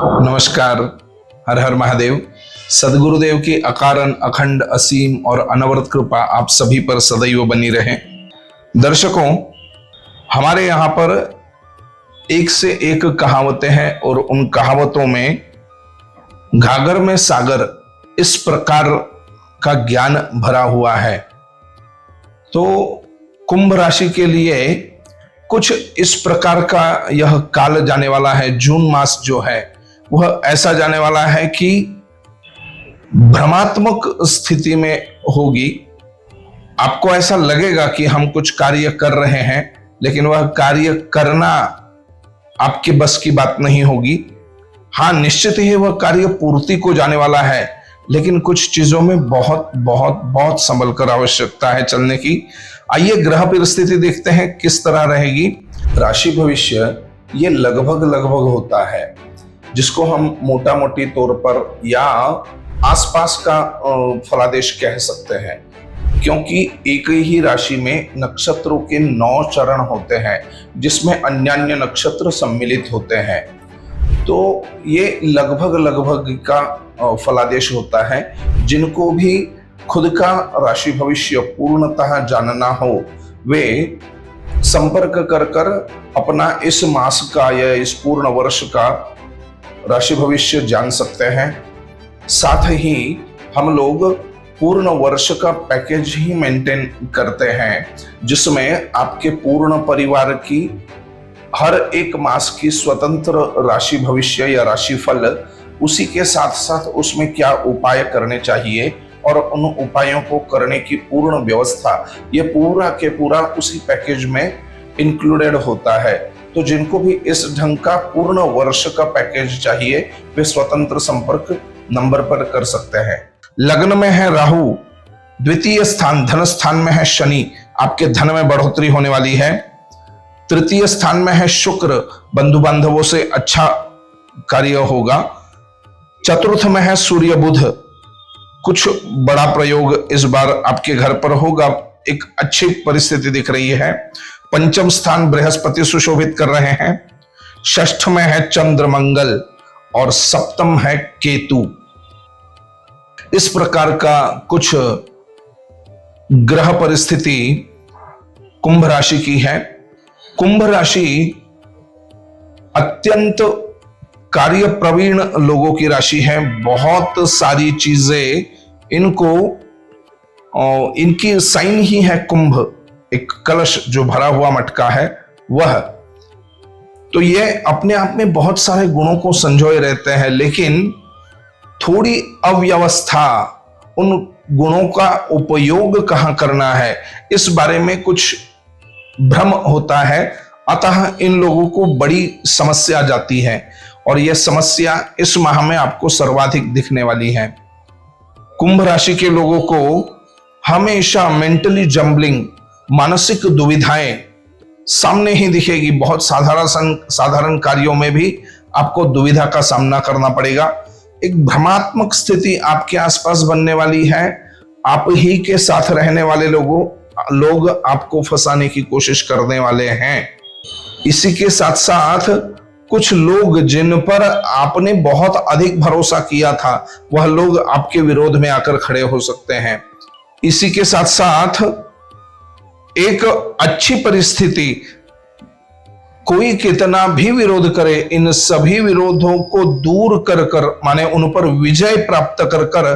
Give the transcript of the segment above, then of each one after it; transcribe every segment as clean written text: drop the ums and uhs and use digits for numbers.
नमस्कार। हर हर महादेव। सदगुरुदेव की अकारण अखंड असीम और अनवरत कृपा आप सभी पर सदैव बनी रहे। दर्शकों, हमारे यहाँ पर एक से एक कहावतें हैं और उन कहावतों में घाघर में सागर इस प्रकार का ज्ञान भरा हुआ है। तो कुंभ राशि के लिए कुछ इस प्रकार का यह काल जाने वाला है। जून मास जो है वह ऐसा जाने वाला है कि भ्रमात्मक स्थिति में होगी। आपको ऐसा लगेगा कि हम कुछ कार्य कर रहे हैं, लेकिन वह कार्य करना आपके बस की बात नहीं होगी। हाँ, निश्चित ही वह कार्य पूर्ति को जाने वाला है, लेकिन कुछ चीजों में बहुत बहुत बहुत संभल कर आवश्यकता है चलने की। आइए ग्रह परिस्थिति देखते हैं किस तरह रहेगी। राशि भविष्य ये लगभग होता है, जिसको हम मोटा मोटी तौर पर या आसपास का फलादेश कह सकते हैं, क्योंकि एक ही राशि में नक्षत्रों के 9 चरण होते हैं, जिसमें अन्य नक्षत्र सम्मिलित होते हैं। तो ये लगभग का फलादेश होता है। जिनको भी खुद का राशि भविष्य पूर्णतः जानना हो, वे संपर्क कर अपना इस मास का या इस पूर्ण वर्ष का राशि भविष्य जान सकते हैं। साथ ही हम लोग पूर्ण वर्ष का पैकेज ही मेंटेन करते हैं, जिसमें आपके पूर्ण परिवार की हर एक मास की स्वतंत्र राशि भविष्य या राशिफल, उसी के साथ साथ उसमें क्या उपाय करने चाहिए और उन उपायों को करने की पूर्ण व्यवस्था, ये पूरा के पूरा उसी पैकेज में इंक्लूडेड होता है। तो जिनको भी इस ढंग का पूर्ण वर्ष का पैकेज चाहिए, वे स्वतंत्र संपर्क नंबर पर कर सकते हैं। लग्न में है राहु, द्वितीय स्थान धन स्थान में है शनि, आपके धन में बढ़ोतरी होने वाली है। तृतीय स्थान में है शुक्र, बंधु बांधवों से अच्छा कार्य होगा। चतुर्थ में है सूर्य बुध, कुछ बड़ा प्रयोग इस बार आपके घर पर होगा, एक अच्छी परिस्थिति दिख रही है। पंचम स्थान बृहस्पति सुशोभित कर रहे हैं। षष्ठ में है चंद्र मंगल और सप्तम है केतु। इस प्रकार का कुछ ग्रह परिस्थिति कुंभ राशि की है। कुंभ राशि अत्यंत कार्य प्रवीण लोगों की राशि है। बहुत सारी चीजें इनकी साइन ही है कुंभ, एक कलश जो भरा हुआ मटका है वह। तो ये अपने आप में बहुत सारे गुणों को संजोए रहते हैं, लेकिन थोड़ी अव्यवस्था, उन गुणों का उपयोग कहां करना है, इस बारे में कुछ भ्रम होता है। अतः इन लोगों को बड़ी समस्या आ जाती है, और यह समस्या इस माह में आपको सर्वाधिक दिखने वाली है। कुंभ राशि के लोगों को हमेशा मेंटली जम्बलिंग, मानसिक दुविधाएं सामने ही दिखेगी। बहुत साधारण कार्यों में भी आपको दुविधा का सामना करना पड़ेगा। एक भ्रमात्मक स्थिति आपके आसपास बनने वाली है। आप ही के साथ रहने वाले लोग आपको फंसाने की कोशिश करने वाले हैं। इसी के साथ साथ कुछ लोग जिन पर आपने बहुत अधिक भरोसा किया था, वह लोग आपके विरोध में आकर खड़े हो सकते हैं। इसी के साथ साथ एक अच्छी परिस्थिति, कोई कितना भी विरोध करे, इन सभी विरोधों को दूर कर माने उन पर विजय प्राप्त कर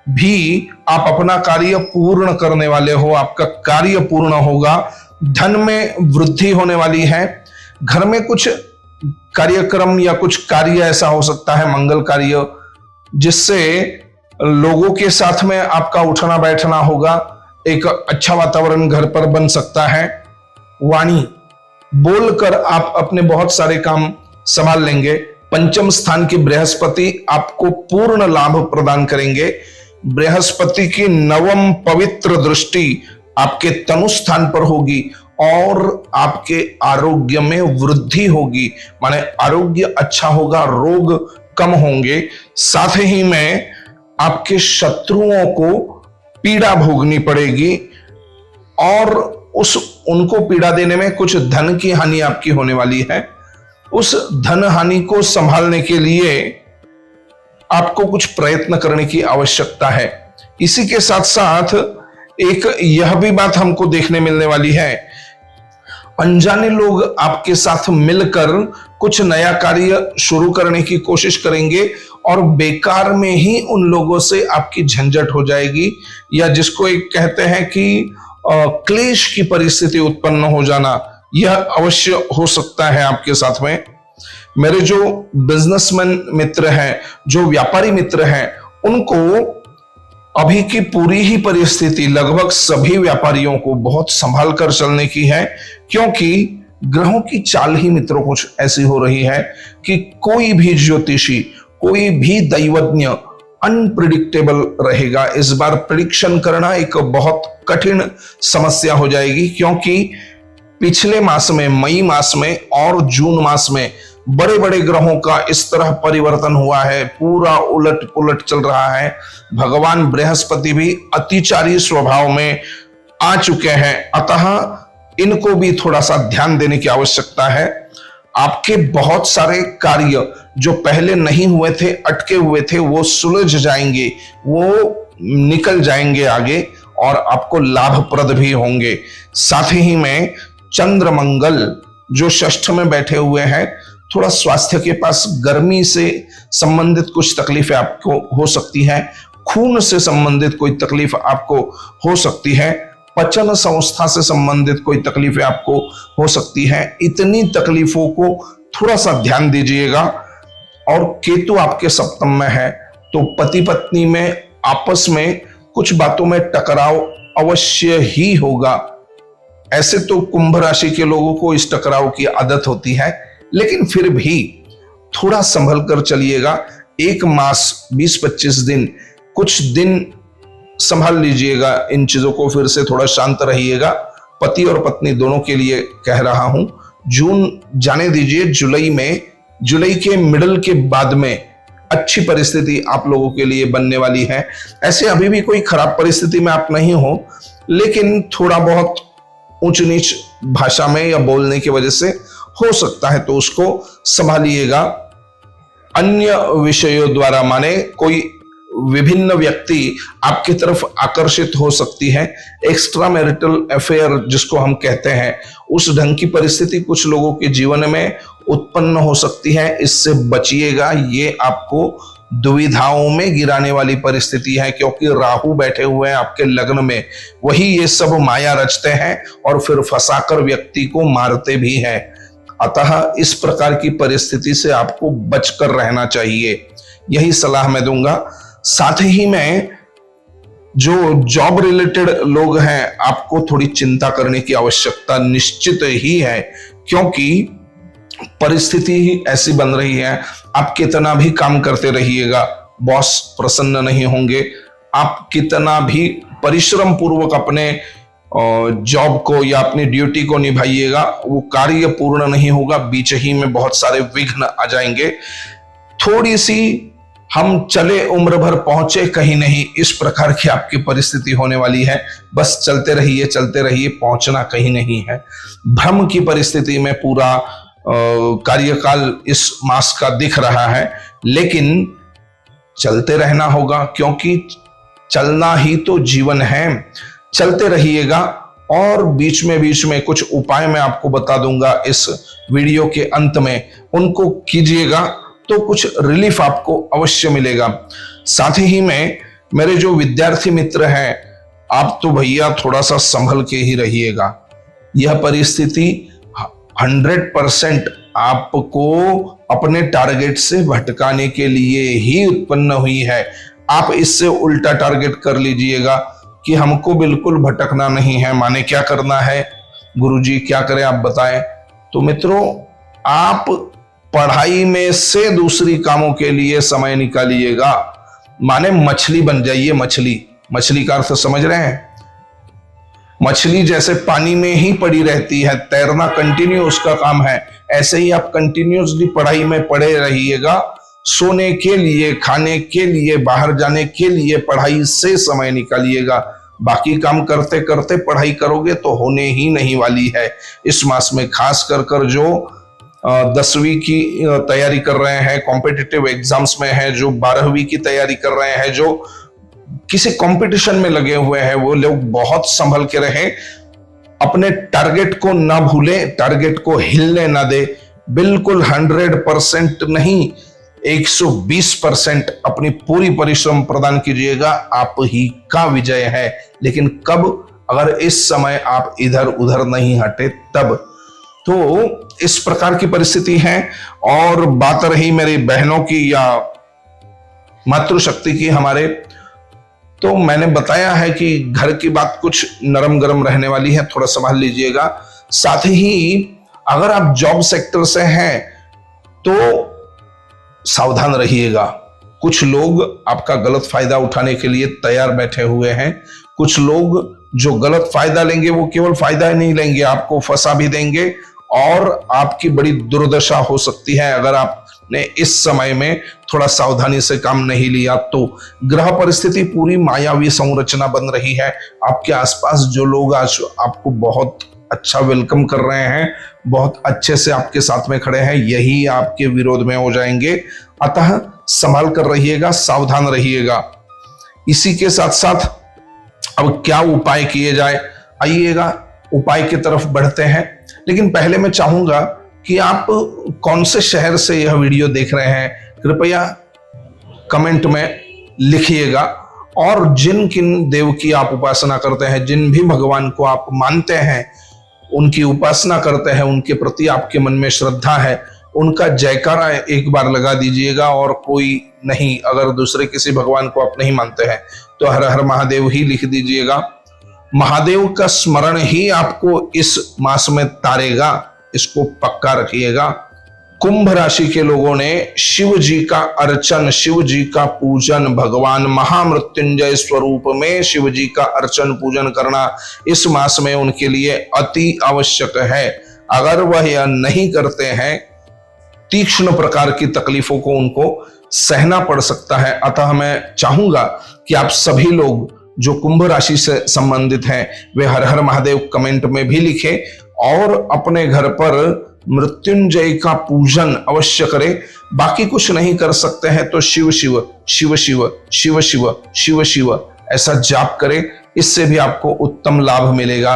भी आप अपना कार्य पूर्ण करने वाले हो। आपका कार्य पूर्ण होगा। धन में वृद्धि होने वाली है। घर में कुछ कार्यक्रम या कुछ कार्य ऐसा हो सकता है, मंगल कार्य, जिससे लोगों के साथ में आपका उठना बैठना होगा। एक अच्छा वातावरण घर पर बन सकता है। वाणी बोलकर आप अपने बहुत सारे काम संभाल लेंगे। पंचम स्थान की बृहस्पति आपको पूर्ण लाभ प्रदान करेंगे। बृहस्पति की नवम पवित्र दृष्टि आपके तनु स्थान पर होगी और आपके आरोग्य में वृद्धि होगी, माने आरोग्य अच्छा होगा, रोग कम होंगे। साथ ही में आपके शत्रुओं को पीड़ा भोगनी पड़ेगी और उनको पीड़ा देने में कुछ धन की हानि आपकी होने वाली है। उस धन हानि को संभालने के लिए आपको कुछ प्रयत्न करने की आवश्यकता है। इसी के साथ साथ एक यह भी बात हमको देखने मिलने वाली है, अनजाने लोग आपके साथ मिलकर कुछ नया कार्य शुरू करने की कोशिश करेंगे और बेकार में ही उन लोगों से आपकी झंझट हो जाएगी, या जिसको एक कहते हैं कि क्लेश की परिस्थिति उत्पन्न हो जाना, यह अवश्य हो सकता है आपके साथ में। मेरे जो बिजनेसमैन मित्र हैं, जो व्यापारी मित्र हैं, उनको अभी की पूरी ही परिस्थिति लगभग सभी व्यापारियों को बहुत संभाल कर चलने की है, क्योंकि ग्रहों की चाल ही मित्रों कुछ ऐसी हो रही है कि कोई भी ज्योतिषी, कोई भी दैवज्ञ अनप्रिडिक्टेबल रहेगा। इस बार प्रिडिक्शन करना एक बहुत कठिन समस्या हो जाएगी, क्योंकि पिछले मास में, मई मास में और जून मास में बड़े बड़े ग्रहों का इस तरह परिवर्तन हुआ है, पूरा उलट पुलट चल रहा है। भगवान बृहस्पति भी अतिचारी स्वभाव में आ चुके हैं, अतः इनको भी थोड़ा सा ध्यान देने की आवश्यकता है। आपके बहुत सारे कार्य जो पहले नहीं हुए थे, अटके हुए थे, वो सुलझ जाएंगे, वो निकल जाएंगे आगे और आपको लाभप्रद भी होंगे। साथ ही में चंद्र मंगल जो षष्ठ में बैठे हुए हैं, थोड़ा स्वास्थ्य के पास गर्मी से संबंधित कुछ तकलीफें आपको हो सकती हैं, खून से संबंधित कोई तकलीफ आपको हो सकती है, पचन संस्था से संबंधित कोई तकलीफें आपको हो सकती हैं। इतनी तकलीफों को थोड़ा सा ध्यान दीजिएगा। और केतु आपके सप्तम में है, तो पति पत्नी में आपस में कुछ बातों में टकराव अवश्य ही होगा। ऐसे तो कुंभ राशि के लोगों को इस टकराव की आदत होती है, लेकिन फिर भी थोड़ा संभल कर चलिएगा। एक मास 20-25 दिन, कुछ दिन संभाल लीजिएगा इन चीजों को, फिर से थोड़ा शांत रहिएगा। पति और पत्नी दोनों के लिए कह रहा हूं। जून जाने दीजिए, जुलाई के मिडल के बाद में अच्छी परिस्थिति आप लोगों के लिए बनने वाली है। ऐसे अभी भी कोई खराब परिस्थिति में आप नहीं हो, लेकिन थोड़ा बहुत ऊंच नीच भाषा में या बोलने की वजह से हो सकता है, तो उसको संभालिएगा। अन्य विषयों द्वारा, माने कोई विभिन्न व्यक्ति आपकी तरफ आकर्षित हो सकती है, एक्स्ट्रा मैरिटल अफेयर जिसको हम कहते हैं, उस ढंग की परिस्थिति कुछ लोगों के जीवन में उत्पन्न हो सकती है। इससे बचिएगा, ये आपको दुविधाओं में गिराने वाली परिस्थिति है, क्योंकि राहु बैठे हुए हैं आपके लग्न में, वही ये सब माया रचते हैं और फिर फंसाकर व्यक्ति को मारते भी हैं। अतः इस प्रकार की परिस्थिति से आपको बचकर रहना चाहिए, यही सलाह मैं दूंगा। साथ ही में जो जॉब रिलेटेड लोग हैं, आपको थोड़ी चिंता करने की आवश्यकता निश्चित ही है, क्योंकि परिस्थिति ही ऐसी बन रही है। आप कितना भी काम करते रहिएगा, बॉस प्रसन्न नहीं होंगे। आप कितना भी परिश्रम पूर्वक अपने जॉब को या अपनी ड्यूटी को निभाइएगा, वो कार्य पूर्ण नहीं होगा, बीच ही में बहुत सारे विघ्न आ जाएंगे। थोड़ी सी हम चले उम्र भर पहुंचे कहीं नहीं, इस प्रकार की आपकी परिस्थिति होने वाली है। बस चलते रहिए, पहुंचना कहीं नहीं है। भ्रम की परिस्थिति में पूरा कार्यकाल इस मास का दिख रहा है, लेकिन चलते रहना होगा, क्योंकि चलना ही तो जीवन है। चलते रहिएगा। और बीच में कुछ उपाय मैं आपको बता दूंगा इस वीडियो के अंत में, उनको कीजिएगा तो कुछ रिलीफ आपको अवश्य मिलेगा। साथ ही में मेरे जो विद्यार्थी मित्र हैं, आप तो भैया थोड़ा सा संभल के ही रहिएगा। यह परिस्थिति 100% आपको अपने टारगेट से भटकाने के लिए ही उत्पन्न हुई है। आप इससे उल्टा टारगेट कर लीजिएगा कि हमको बिल्कुल भटकना नहीं है। माने क्या करना है गुरुजी, क्या करें आप बताएं। तो मित्रों, आप पढ़ाई में से दूसरी कामों के लिए समय निकालिएगा। माने मछली बन जाइए। मछली का अर्थ समझ रहे हैं? मछली जैसे पानी में ही पड़ी रहती है, तैरना कंटिन्यू उसका काम है, ऐसे ही आप कंटिन्यूअसली पढ़ाई में पड़े रहिएगा। सोने के लिए, खाने के लिए, बाहर जाने के लिए पढ़ाई से समय निकालिएगा। बाकी काम करते करते पढ़ाई करोगे तो होने ही नहीं वाली है। इस मास में खास कर जो 10वीं की तैयारी कर रहे हैं, कॉम्पिटिटिव एग्जाम्स में हैं, जो 12वीं की तैयारी कर रहे हैं, जो किसी कंपटीशन में लगे हुए हैं, वो लोग बहुत संभल के रहें, अपने टारगेट को ना भूलें, टारगेट को हिलने ना दे। बिल्कुल 100% नहीं, 120% अपनी पूरी परिश्रम प्रदान कीजिएगा, आप ही का विजय है। लेकिन कब? अगर इस समय आप इधर उधर नहीं हटे तब। तो इस प्रकार की परिस्थिति है। और बात रही मेरी बहनों की या मातृशक्ति की हमारे, तो मैंने बताया है कि घर की बात कुछ नरम गरम रहने वाली है, थोड़ा संभाल लीजिएगा। साथ ही अगर आप जॉब सेक्टर से हैं तो सावधान रहिएगा। कुछ लोग आपका गलत फायदा उठाने के लिए तैयार बैठे हुए हैं। कुछ लोग जो गलत फायदा लेंगे वो केवल फायदा ही नहीं लेंगे, आपको फंसा भी देंगे और आपकी बड़ी दुर्दशा हो सकती है अगर आपने इस समय में थोड़ा सावधानी से काम नहीं लिया तो। ग्रह परिस्थिति पूरी मायावी संरचना बन रही है। आपके आसपास जो लोग आज आपको बहुत अच्छा वेलकम कर रहे हैं, बहुत अच्छे से आपके साथ में खड़े हैं, यही आपके विरोध में हो जाएंगे। अतः संभाल कर रहिएगा, सावधान रहिएगा। इसी के साथ साथ अब क्या उपाय किए जाए, आइएगा उपाय की तरफ बढ़ते हैं। लेकिन पहले मैं चाहूंगा कि आप कौन से शहर से यह वीडियो देख रहे हैं, कृपया कमेंट में लिखिएगा। और जिन किन देव की आप उपासना करते हैं, जिन भी भगवान को आप मानते हैं, उनकी उपासना करते हैं, उनके प्रति आपके मन में श्रद्धा है, उनका जयकारा एक बार लगा दीजिएगा। और कोई नहीं, अगर दूसरे किसी भगवान को आप नहीं मानते हैं तो हर हर महादेव ही लिख दीजिएगा। महादेव का स्मरण ही आपको इस मास में तारेगा, इसको पक्का रखिएगा। कुंभ राशि के लोगों ने शिव जी का अर्चन, शिव जी का पूजन, भगवान महामृत्युंजय स्वरूप में शिव जी का अर्चन पूजन करना इस मास में उनके लिए अति आवश्यक है। अगर वह यह नहीं करते हैं, तीक्ष्ण प्रकार की तकलीफों को उनको सहना पड़ सकता है। अतः मैं चाहूंगा कि आप सभी लोग जो कुंभ राशि से संबंधित हैं वे हर हर महादेव कमेंट में भी लिखें और अपने घर पर मृत्युंजय का पूजन अवश्य करें। बाकी कुछ नहीं कर सकते हैं तो शिव शिव शिव शिव शिव शिव शिव शिव ऐसा जाप करें, इससे भी आपको उत्तम लाभ मिलेगा।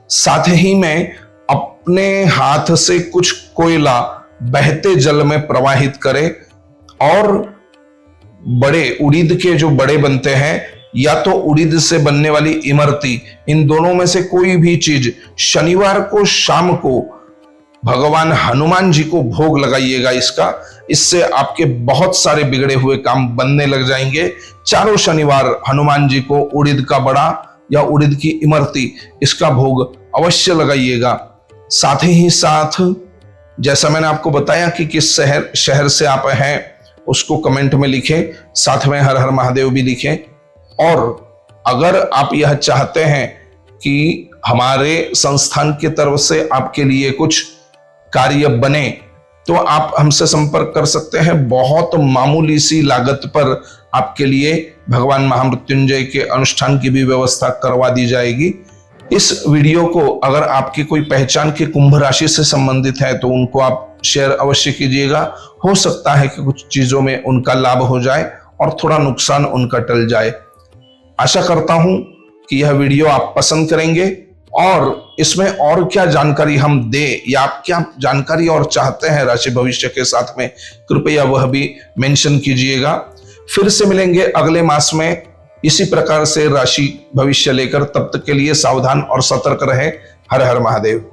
साथ ही में अपने हाथ से कुछ कोयला बहते जल में प्रवाहित करें और बड़े उड़ीद के जो बड़े बनते हैं या तो उड़ीद से बनने वाली इमरती, इन दोनों में से कोई भी चीज शनिवार को शाम को भगवान हनुमान जी को भोग लगाइएगा इसका। इससे आपके बहुत सारे बिगड़े हुए काम बनने लग जाएंगे। चारों शनिवार हनुमान जी को उड़ीद का बड़ा या उड़ीद की इमरती इसका भोग अवश्य लगाइएगा। साथ ही साथ जैसा मैंने आपको बताया कि किस शहर से आप हैं उसको कमेंट में लिखें, साथ में हर हर महादेव भी लिखें। और अगर आप यह चाहते हैं कि हमारे संस्थान की तरफ से आपके लिए कुछ कार्य बने तो आप हमसे संपर्क कर सकते हैं। बहुत मामूली सी लागत पर आपके लिए भगवान महामृत्युंजय के अनुष्ठान की भी व्यवस्था करवा दी जाएगी। इस वीडियो को अगर आपकी कोई पहचान के कुंभ राशि से संबंधित है तो उनको आप शेयर अवश्य कीजिएगा। हो सकता है कि कुछ चीजों में उनका लाभ हो जाए और थोड़ा नुकसान उनका टल जाए। आशा करता हूं कि यह वीडियो आप पसंद करेंगे और इसमें और क्या जानकारी हम दें या आप क्या जानकारी और चाहते हैं राशि भविष्य के साथ में, कृपया वह भी मेंशन कीजिएगा। फिर से मिलेंगे अगले मास में इसी प्रकार से राशि भविष्य लेकर। तब तक के लिए सावधान और सतर्क रहें। हर हर महादेव।